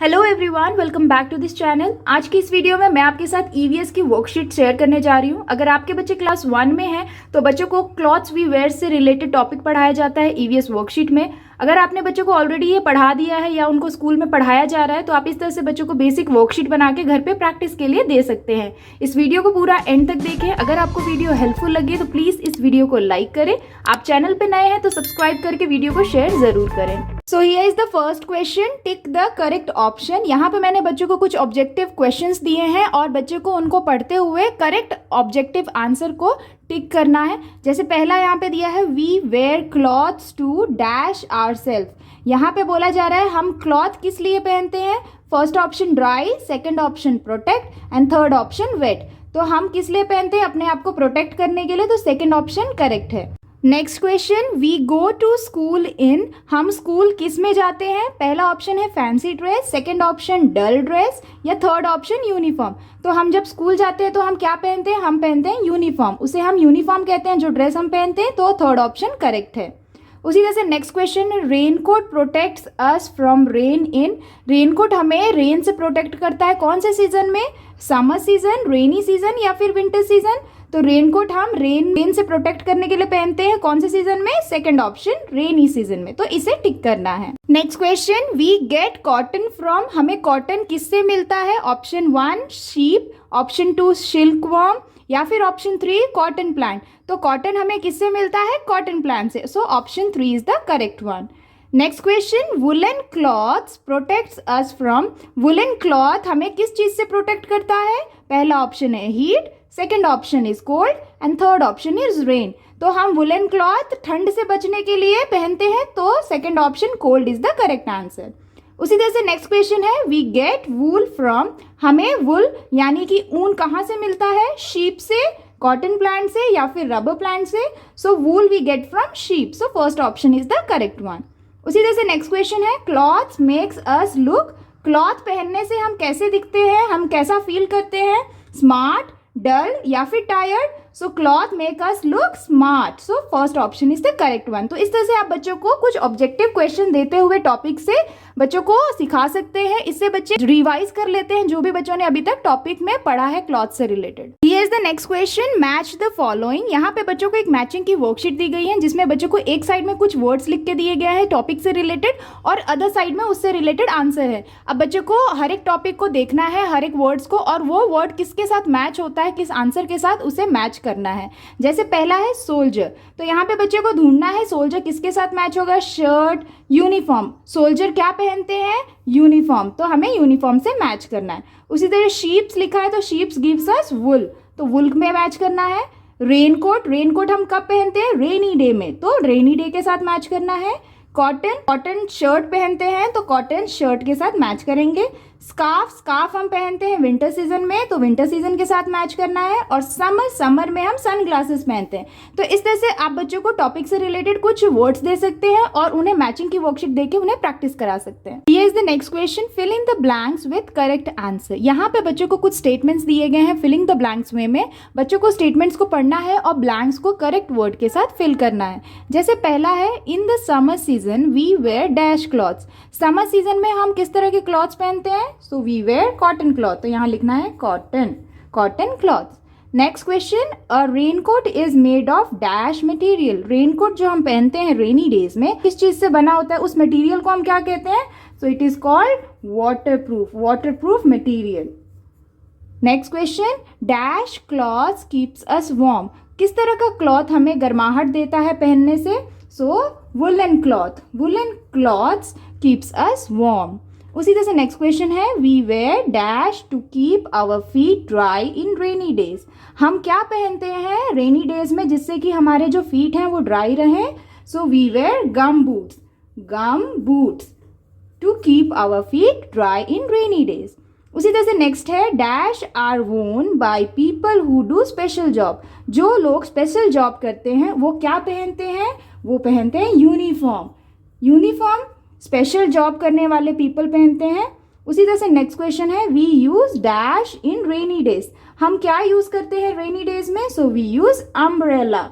Hello everyone, welcome back to this channel. आज की इस वीडियो में मैं आपके साथ ईवीएस की वर्कशीट शेयर करने जा रही हूँ। अगर आपके बच्चे क्लास 1 में हैं तो बच्चों को क्लॉथ्स वी वेयर से रिलेटेड टॉपिक पढ़ाया जाता है ईवीएस वर्कशीट में। अगर आपने बच्चों को ऑलरेडी ये पढ़ा दिया है या उनको स्कूल में पढ़ाया जा रहा है तो आप इस तरह से बच्चों को बेसिक वर्कशीट बना के घर पे प्रैक्टिस के लिए दे सकते हैं। इस वीडियो को पूरा एंड तक देखें। अगर आपको वीडियो हेल्पफुल लगे तो प्लीज़ इस वीडियो को लाइक करें। आप चैनल पे नए हैं तो सब्सक्राइब करके वीडियो को शेयर ज़रूर करें। So here is the first question, tick the correct option. यहाँ पे मैंने बच्चों को कुछ ऑब्जेक्टिव क्वेश्चंस दिए हैं और बच्चों को उनको पढ़ते हुए करेक्ट ऑब्जेक्टिव आंसर को टिक करना है। जैसे पहला यहाँ पे दिया है, we wear clothes to dash ourselves. यहाँ पे बोला जा रहा है हम क्लॉथ किस लिए पहनते हैं। First option dry, second option protect and third option wet. तो हम किस लिए पहनते हैं, अपने आप को प्रोटेक्ट करने के लिए, तो सेकंड ऑप्शन करेक्ट है। Next question, we go to school in. हम स्कूल किस में जाते हैं। पहला ऑप्शन है fancy dress, second option dull dress या थर्ड ऑप्शन यूनिफॉर्म। तो हम जब स्कूल जाते हैं तो हम क्या पहनते हैं, हम पहनते हैं यूनिफॉर्म। उसे हम यूनिफॉर्म कहते हैं जो ड्रेस हम पहनते हैं, तो थर्ड ऑप्शन करेक्ट है। उसी तरह से next question, raincoat protects us from rain in. Raincoat हमें रेन से प्रोटेक्ट करता है कौन से सीजन में, समर सीजन, रेनी सीजन या फिर विंटर सीजन। तो रेनकोट हम रेन से प्रोटेक्ट करने के लिए पहनते हैं कौन से सीजन में, सेकंड ऑप्शन रेनी सीजन में। तो इसे टिक करना है। Next question, we get cotton from. हमें कॉटन किससे मिलता है। ऑप्शन 1 शीप, ऑप्शन 2 सिल्कवॉर्म या फिर ऑप्शन 3 कॉटन प्लांट। तो कॉटन हमें किससे मिलता है, कॉटन प्लांट से। So option 3 is the correct one. Next question, woollen clothes protects us from. Woollen cloth हमें किस चीज से प्रोटेक्ट करता है। पहला ऑप्शन है heat, second option is cold and third option is rain. तो हम वुलन क्लॉथ ठंड से बचने के लिए पहनते हैं, तो second option cold is the correct answer. उसी तरह से नेक्स्ट क्वेश्चन है, वी गेट वूल फ्रॉम। हमें वुल यानी कि ऊन कहाँ से मिलता है, शीप से, कॉटन प्लांट से या फिर रबर प्लांट से। So wool we get from sheep. So first option is the correct one. उसी तरह से नेक्स्ट क्वेश्चन है, clothes makes us look. Cloth पहनने से हम कैसे दिखते हैं, हम कैसा फील करते हैं, स्मार्ट, डल या फिर tired. So cloth make us look smart. So first option is the correct one. तो इस तरह से आप बच्चों को कुछ ऑब्जेक्टिव क्वेश्चन देते हुए टॉपिक से बच्चों को सिखा सकते हैं। इससे बच्चे रिवाइज कर लेते हैं जो भी बच्चों ने अभी तक टॉपिक में पढ़ा है क्लॉथ से related. Here is the next question, match the following. यहाँ पे बच्चों को एक मैचिंग की वर्कशीट दी गई है जिसमें बच्चों को एक साइड में कुछ वर्ड्स लिख के दिए गए हैं टॉपिक से रिलेटेड और अदर साइड में उससे रिलेटेड आंसर है। अब बच्चों को हर एक टॉपिक को देखना है, हर एक वर्ड्स को, और वो वर्ड किसके साथ मैच होता है, किस आंसर के साथ, उसे मैच करना है। जैसे पहला है सोल्जर, तो यहाँ पे बच्चे को ढूंढना है सोल्जर किसके साथ मैच होगा, शर्ट, यूनिफॉर्म। सोल्जर क्या पहनते हैं, यूनिफॉर्म, तो हमें यूनिफॉर्म से मैच करना है। उसी तरह शीप्स लिखा है तो शीप्स गिव्स अस वुल, तो वुल में मैच करना है। रेनकोट, रेनकोट हम कब पहनते हैं, रेनी डे में, तो रेनी डे के साथ मैच करना है। कॉटन, कॉटन शर्ट पहनते हैं तो कॉटन शर्ट के साथ मैच करेंगे। स्कार्फ, स्कार्फ हम पहनते हैं विंटर सीजन में, तो विंटर सीजन के साथ मैच करना है। और समर, समर में हम सन ग्लासेस पहनते हैं। तो इस तरह से आप बच्चों को टॉपिक से रिलेटेड कुछ वर्ड्स दे सकते हैं और उन्हें मैचिंग की वर्कशीट देके उन्हें प्रैक्टिस करा सकते हैं। Here is the next question, fill in the blanks with correct answer. यहाँ पे बच्चों को कुछ स्टेटमेंट्स दिए गए हैं फिलिंग द ब्लैंक्स वे में। बच्चों को स्टेटमेंट्स को पढ़ना है और ब्लैंक्स को करेक्ट वर्ड के साथ फिल करना है। जैसे पहला है, in the summer season we wear dash clothes. Summer season में हम किस तरह के क्लॉथ्स पहनते हैं, so we wear cotton cloth, तो यहाँ लिखना है cotton, cotton clothes. Next question, a raincoat is made of dash material. Raincoat जो हम पहनते हैं रेनी डेज में किस चीज से बना होता है, उस मटेरियल को हम क्या कहते हैं, so it is called waterproof, waterproof material. Next question, dash clothes keeps us warm. किस तरह का क्लॉथ हमें गर्माहट देता है पहनने से, so woollen cloth, woollen clothes keeps us warm. उसी तरह से नेक्स्ट क्वेश्चन है, we wear dash to keep our feet dry in rainy days. हम क्या पहनते हैं रेनी डेज में जिससे कि हमारे जो फीट हैं वो ड्राई रहें, so we wear gum boots, gum boots to keep our feet dry in rainy days. उसी तरह से नेक्स्ट है, dash are worn by people who do special job. जो लोग स्पेशल जॉब करते हैं वो क्या पहनते हैं, वो पहनते हैं यूनिफॉर्म, यूनिफॉर्म स्पेशल जॉब करने वाले पीपल पहनते हैं। उसी तरह से नेक्स्ट क्वेश्चन है, we use dash in rainy days. हम क्या यूज करते हैं रेनी डेज में, so we use umbrella,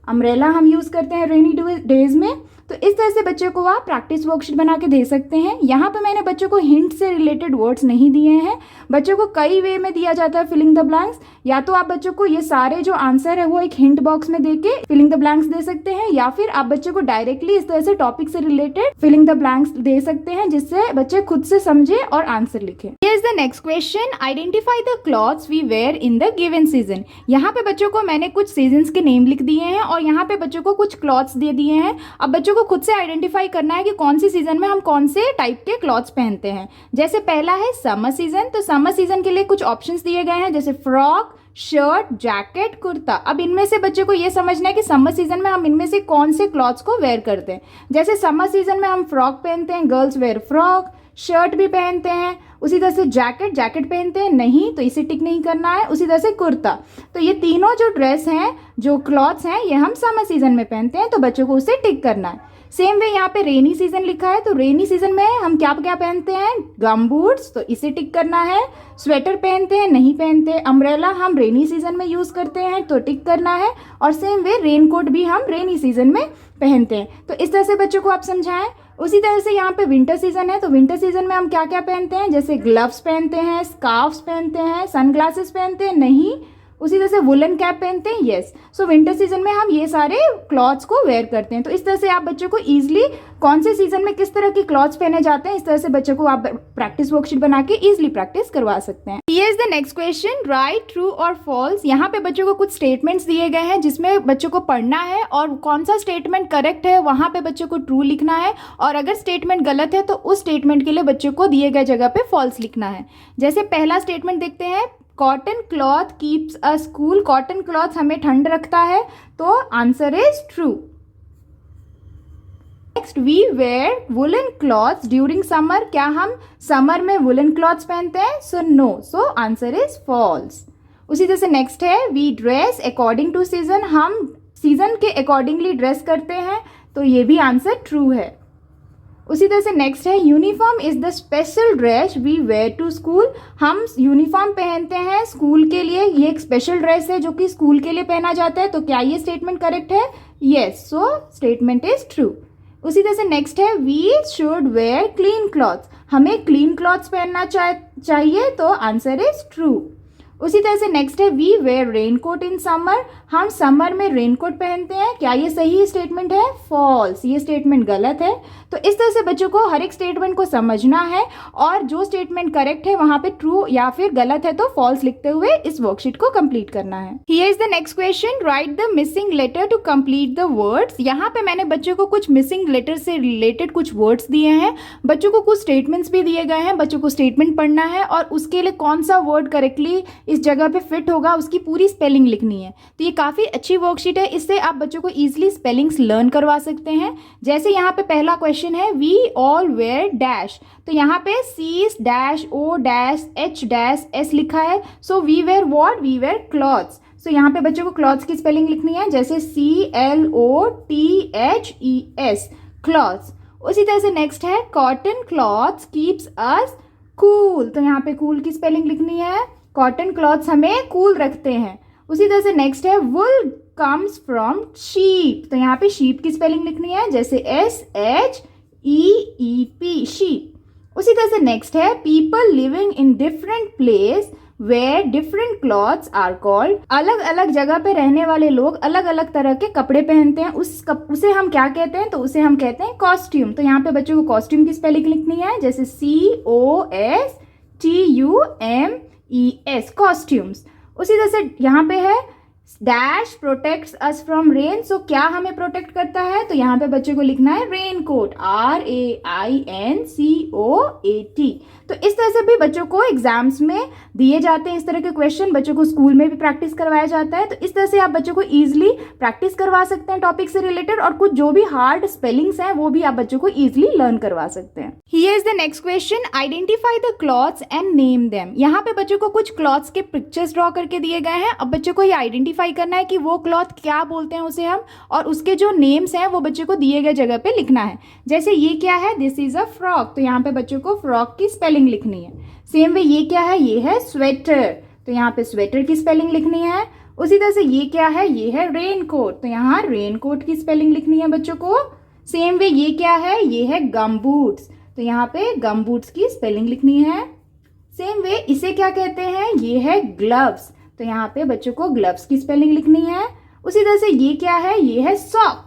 umbrella हम यूज़ करते हैं रेनी डेज में। तो इस तरह से बच्चों को आप प्रैक्टिस वर्कशीट बना के दे सकते हैं। यहाँ पे मैंने बच्चों को हिंट से रिलेटेड वर्ड्स नहीं दिए हैं। बच्चों को कई वे में दिया जाता है फिलिंग द ब्लैंक्स। या तो आप बच्चों को ये सारे जो आंसर है वो एक हिंट बॉक्स में दे के फिलिंग द ब्लैंक्स दे सकते हैं, या फिर आप बच्चों को डायरेक्टली इस तरह से टॉपिक से रिलेटेड फिलिंग द ब्लैंक्स दे सकते हैं, जिससे बच्चे खुद से समझे और आंसर लिखें। Here is the next question. Identify the clothes we wear in the given season. यहाँ पे बच्चों को मैंने कुछ सीजन्स के नेम लिख दिए हैं और यहाँ पे बच्चों को कुछ क्लॉथ्स दे दिए हैं। अब बच्चों को खुद से आइडेंटिफाई करना है कि कौन सी सीजन में हम कौन से टाइप के क्लॉथ्स पहनते हैं। जैसे पहला है समर सीजन, तो समर सीजन के लिए कुछ ऑप्शंस दिए गए हैं, जैसे फ्रॉक, शर्ट, जैकेट, कुर्ता। अब इनमें से बच्चों को ये समझना है कि समर सीजन में हम इनमें से कौन से क्लॉथ्स को वेयर करते हैं। जैसे समर सीजन में हम फ्रॉक पहनते हैं, गर्ल्स वेयर फ्रॉक, शर्ट भी पहनते हैं। उसी तरह से जैकेट पहनते हैं, नहीं तो इसे टिक नहीं करना है। उसी तरह से कुर्ता। तो ये तीनों जो ड्रेस हैं, जो क्लॉथ्स हैं, ये हम समर सीजन में पहनते हैं, तो बच्चों को उसे टिक करना है। सेम वे यहाँ पे रेनी सीजन लिखा है, तो रेनी सीजन में हम क्या क्या पहनते हैं, गम बूट्स, तो इसे टिक करना है। स्वेटर पहनते हैं, नहीं पहनते। अम्ब्रेला हम रेनी सीजन में यूज़ करते हैं, तो टिक करना है। और सेम वे रेनकोट भी हम रेनी सीजन में पहनते हैं। तो इस तरह से बच्चों को आप समझाएं। उसी तरह से यहाँ पे विंटर सीजन है, तो विंटर सीजन में हम क्या क्या पहनते हैं, जैसे ग्लव्स पहनते हैं, स्कार्फ्स पहनते हैं, सनग्लासेस पहनते हैं, नहीं। उसी तरह से वुलन कैप पहनते हैं, यस। सो विंटर सीजन में हम ये सारे क्लॉथ्स को वेयर करते हैं। तो इस तरह से आप बच्चों को ईजिली कौन से सीजन में किस तरह के क्लॉथ्स पहने जाते हैं, इस तरह से बच्चों को आप प्रैक्टिस वर्कशीट बना के ईजिली प्रैक्टिस करवा सकते हैं। Here is the next question, right true और फॉल्स। यहाँ पे बच्चों को कुछ स्टेटमेंट्स दिए गए हैं जिसमें बच्चों को पढ़ना है और कौन सा स्टेटमेंट करेक्ट है वहाँ पे बच्चों को ट्रू लिखना है, और अगर स्टेटमेंट गलत है तो उस स्टेटमेंट के लिए बच्चों को दिए गए जगह पे फॉल्स लिखना है। जैसे पहला स्टेटमेंट देखते हैं, cotton cloth keeps us cool. Cotton cloth हमें ठंड रखता है, तो answer is true. Next, we wear woollen clothes during summer. क्या हम समर में वुलन क्लॉथ्स पहनते हैं, so no, so answer is false. उसी तरह से नेक्स्ट है, we dress according to season. हम सीजन के अकॉर्डिंगली ड्रेस करते हैं, तो ये भी आंसर ट्रू है। उसी तरह से नेक्स्ट है, uniform is the special dress we wear to school. हम यूनिफॉर्म पहनते हैं स्कूल के लिए, ये एक स्पेशल ड्रेस है जो कि स्कूल के लिए पहना जाता है। तो क्या ये स्टेटमेंट करेक्ट है, yes, so statement is true. उसी तरह से नेक्स्ट है, we should wear clean clothes. हमें क्लीन क्लॉथ्स पहनना चाहिए, तो आंसर इज ट्रू। उसी तरह से नेक्स्ट है, we wear raincoat in summer. हम समर में रेनकोट पहनते हैं। क्या ये सही स्टेटमेंट है, फॉल्स, ये स्टेटमेंट गलत है। तो इस तरह से बच्चों को हर एक स्टेटमेंट को समझना है और जो स्टेटमेंट करेक्ट है वहां पे ट्रू या फिर गलत है तो फॉल्स लिखते हुए इस वर्कशीट को कंप्लीट करना है। Here is the next question, write the missing letter to complete the words. यहाँ पे मैंने बच्चों को कुछ मिसिंग लेटर से रिलेटेड कुछ वर्ड्स दिए हैं। बच्चों को कुछ स्टेटमेंट्स भी दिए गए हैं, बच्चों को स्टेटमेंट पढ़ना है और उसके लिए कौन सा वर्ड करेक्टली इस जगह पे फिट होगा उसकी पूरी स्पेलिंग लिखनी है। तो ये काफ़ी अच्छी वर्कशीट है, इससे आप बच्चों को ईजिली स्पेलिंग्स लर्न करवा सकते हैं। जैसे यहाँ पे पहला क्वेश्चन है, वी ऑल वेयर डैश। तो यहाँ पे C dash O dash H dash S लिखा है। So we wear what, we wear clothes. सो यहाँ पे बच्चों को क्लॉथ्स की स्पेलिंग लिखनी है, जैसे CLOTHES, क्लॉथ्स। उसी तरह से नेक्स्ट है, cotton clothes keeps us cool. तो यहाँ पे कूल की स्पेलिंग लिखनी है, कॉटन क्लॉथ्स हमें कूल रखते हैं। उसी तरह से नेक्स्ट है, वुल कम्स फ्रॉम शीप। तो यहाँ पे शीप की स्पेलिंग लिखनी है, जैसे SHEEP, शीप। उसी तरह से नेक्स्ट है, people living in different place where different clothes are called. अलग अलग जगह पे रहने वाले लोग अलग अलग तरह के कपड़े पहनते हैं, उसे हम क्या कहते हैं, तो उसे हम कहते हैं कॉस्ट्यूम। तो यहाँ पे बच्चों को कॉस्ट्यूम की स्पेलिंग लिखनी है, जैसे COSTUMES, कॉस्ट्यूम्स। उसी तरह से यहाँ पे है, dash protects us from rain. So क्या हमें प्रोटेक्ट करता है, तो यहाँ पे बच्चों को लिखना है रेनकोट, RAINCOAT। तो इस तरह से भी बच्चों को एग्जाम्स में दिए जाते हैं इस तरह के क्वेश्चन, बच्चों को स्कूल में भी प्रैक्टिस करवाया जाता है। तो इस तरह से आप बच्चों को ईजिली प्रैक्टिस करवा सकते हैं टॉपिक से रिलेटेड, और कुछ जो भी हार्ड स्पेलिंग्स हैं वो भी आप बच्चों को ईजिली लर्न करवा सकते हैं। Here is the next question, identify the clothes and name them. यहाँ पे बच्चों को कुछ क्लॉथ्स के पिक्चर्स ड्रॉ करके दिए गए हैं। अब बच्चों को ये आइडेंटिफाई करना है कि वो क्लॉथ क्या बोलते हैं उसे हम, और उसके जो नेम्स हैं वो बच्चों को दिए गए जगह पे लिखना है। जैसे ये क्या है, दिस इज अ फ्रॉक। तो यहाँ पे बच्चों को फ्रॉक की स्पेलिंग लिखनी है। सेम वे ये क्या है, ये है स्वेटर। तो यहाँ पे स्वेटर की स्पेलिंग लिखनी है। उसी तरह से ये क्या है, ये है रेन कोट, तो यहाँ रेन कोट की स्पेलिंग लिखनी है बच्चों को। सेम वे ये क्या है, ये है गम बूट्स, तो यहाँ पे गम बूट्स की स्पेलिंग लिखनी है। सेम वे इसे क्या कहते हैं, ये है ग्लव्स, तो यहाँ पे बच्चों को ग्लव्स की स्पेलिंग लिखनी है। उसी तरह से ये क्या है, ये है सॉक,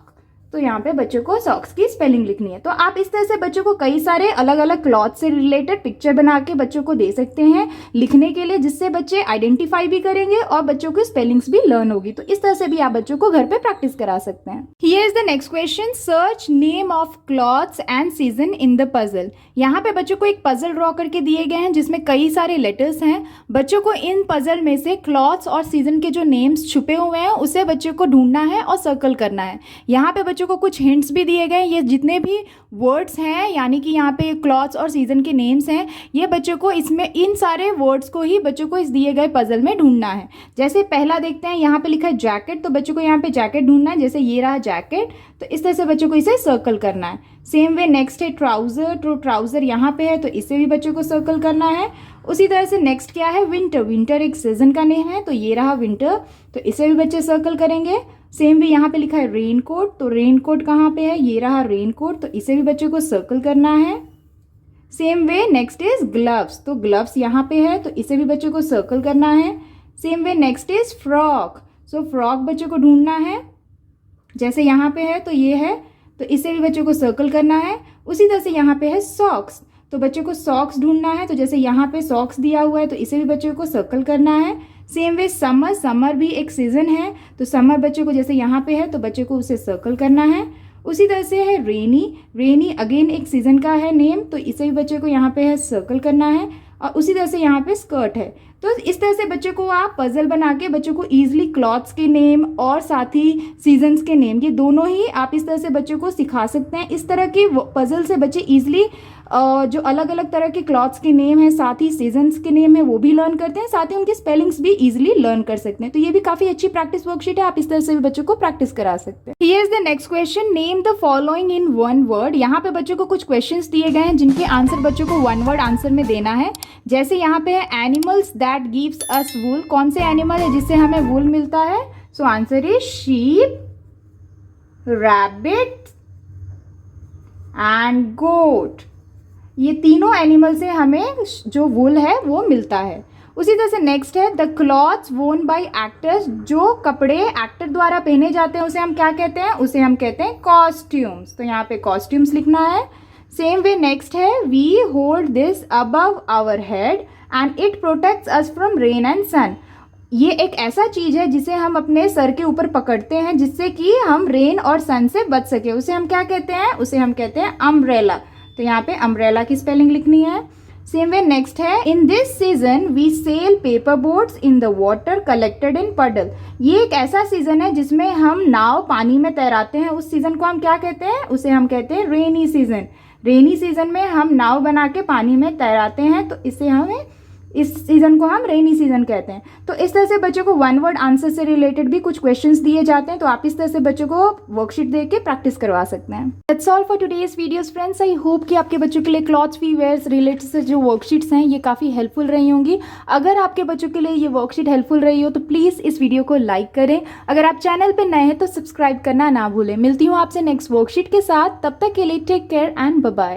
तो यहाँ पे बच्चों को सॉक्स की स्पेलिंग लिखनी है। तो आप इस तरह से बच्चों को कई सारे अलग अलग क्लॉथ से रिलेटेड पिक्चर बना के बच्चों को दे सकते हैं लिखने के लिए, जिससे बच्चे आइडेंटिफाई भी करेंगे और बच्चों की स्पेलिंग्स भी लर्न होगी। तो इस तरह से भी आप बच्चों को घर पे प्रैक्टिस करा सकते हैं। Here is the next question, search name of clothes and season in the puzzle. यहाँ पे बच्चों को एक पजल ड्रॉ करके दिए गए हैं जिसमें कई सारे लेटर्स हैं। बच्चों को इन पजल में से क्लॉथ्स और सीजन के जो नेम्स छुपे हुए हैं उसे बच्चों को ढूंढना है और सर्कल करना है। यहाँ पे बच्चों को कुछ हिंट्स भी दिए गए। ये जितने भी वर्ड्स हैं, यानी कि यहाँ पे क्लॉथ्स और सीजन के नेम्स हैं, ये बच्चों को इसमें इन सारे वर्ड्स को ही बच्चों को इस दिए गए पजल में ढूंढना है। जैसे पहला देखते हैं, यहाँ पे लिखा है जैकेट, तो बच्चों को यहाँ पे जैकेट ढूंढना है। जैसे ये रहा जैकेट, तो इस तरह से बच्चों को इसे सर्कल करना है। सेम वे नेक्स्ट है ट्राउजर, तो ट्राउजर यहाँ पे है तो इसे भी बच्चों को सर्कल करना है। उसी तरह से नेक्स्ट क्या है, विंटर, विंटर एक सीजन का नेम है, तो ये रहा विंटर, तो इसे भी बच्चे सर्कल करेंगे। सेम भी यहाँ पे लिखा है रेन कोट, तो रेन कोट कहाँ पे है, ये रहा रेन कोट, तो इसे भी बच्चों को सर्कल करना है। Same way next is gloves, तो ग्लव्स यहाँ पे है तो इसे भी बच्चों को सर्कल करना है। Same way next is frock, so frock बच्चों को ढूंढना है। जैसे यहाँ पे है तो ये है, तो इसे भी बच्चों को सर्कल करना है। उसी तरह से यहाँ पे है सॉक्स, तो बच्चों को सॉक्स ढूंढना है। तो जैसे यहाँ पे सॉक्स दिया हुआ है तो इसे भी बच्चों को सर्कल करना है। सेम वे समर, समर भी एक सीजन है, तो समर बच्चों को जैसे यहाँ पे है तो बच्चों को उसे सर्कल करना है। उसी तरह से है रेनी, रेनी अगेन एक सीजन का है नेम, तो इसे भी बच्चों को यहाँ पे है सर्कल करना है। और उसी तरह से यहाँ पे स्कर्ट है। तो इस तरह से बच्चों को आप पजल बना के बच्चों को ईजिली क्लॉथ्स के नेम और साथ ही सीजन्स के नेम, ये दोनों ही आप इस तरह से बच्चों को सिखा सकते हैं। इस तरह की पजल से बच्चे ईजिली जो अलग अलग तरह के क्लॉथ्स के नेम हैं, साथ ही सीजन्स के नेम है, वो भी लर्न करते हैं, साथ ही उनकी स्पेलिंग्स भी इजीली लर्न कर सकते हैं। तो ये भी काफी अच्छी प्रैक्टिस वर्कशीट है, आप इस तरह से भी बच्चों को प्रैक्टिस करा सकते हैं। Here is the next question, name the following in one word. यहाँ पे बच्चों को कुछ क्वेश्चंस दिए गए हैं जिनके आंसर बच्चों को वन वर्ड आंसर में देना है। जैसे यहाँ पे है animals that gives us wool, कौन से एनिमल है जिससे हमें वूल मिलता है? So answer is sheep, rabbit and goat. ये तीनों एनिमल से हमें जो वूल है वो मिलता है। उसी तरह से नेक्स्ट है द क्लॉथ्स वोन बाय एक्टर्स, जो कपड़े एक्टर द्वारा पहने जाते हैं उसे हम क्या कहते हैं? उसे हम कहते हैं कॉस्ट्यूम्स, तो यहाँ पे कॉस्ट्यूम्स लिखना है। सेम वे नेक्स्ट है we hold this above our head and it protects us from rain and sun. ये एक ऐसा चीज़ है जिसे हम अपने सर के ऊपर पकड़ते हैं जिससे कि हम रेन और सन से बच सके, उसे हम क्या कहते हैं? उसे हम कहते हैं अम्ब्रेला, तो यहाँ पे अम्ब्रेला की स्पेलिंग लिखनी है। सेम वे नेक्स्ट है in this season we sail paper boats in the water collected in puddle. ये एक ऐसा सीजन है जिसमें हम नाव पानी में तैराते हैं, उस सीजन को हम क्या कहते हैं? उसे हम कहते हैं रेनी सीजन। रेनी सीजन में हम नाव बना के पानी में तैराते हैं, तो इसे हमें इस सीजन को हम रेनी सीजन कहते हैं। तो इस तरह से बच्चों को वन वर्ड आंसर से रिलेटेड भी कुछ क्वेश्चंस दिए जाते हैं, तो आप इस तरह से बच्चों को वर्कशीट दे के प्रैक्टिस करवा सकते हैं। That's all for today's videos friends. I hope कि आपके बच्चों के लिए क्लॉथ्स वी वेयर्स रिलेटेड से जो वर्कशीट्स हैं ये काफ़ी हेल्पफुल रही होंगी। अगर आपके बच्चों के लिए ये वर्कशीट हेल्पफुल रही हो तो प्लीज़ इस वीडियो को लाइक करें। अगर आप चैनल पर नए हैं तो सब्सक्राइब करना ना भूलें। मिलती हूँ आपसे नेक्स्ट वर्कशीट के साथ, तब तक के लिए take care and bye bye.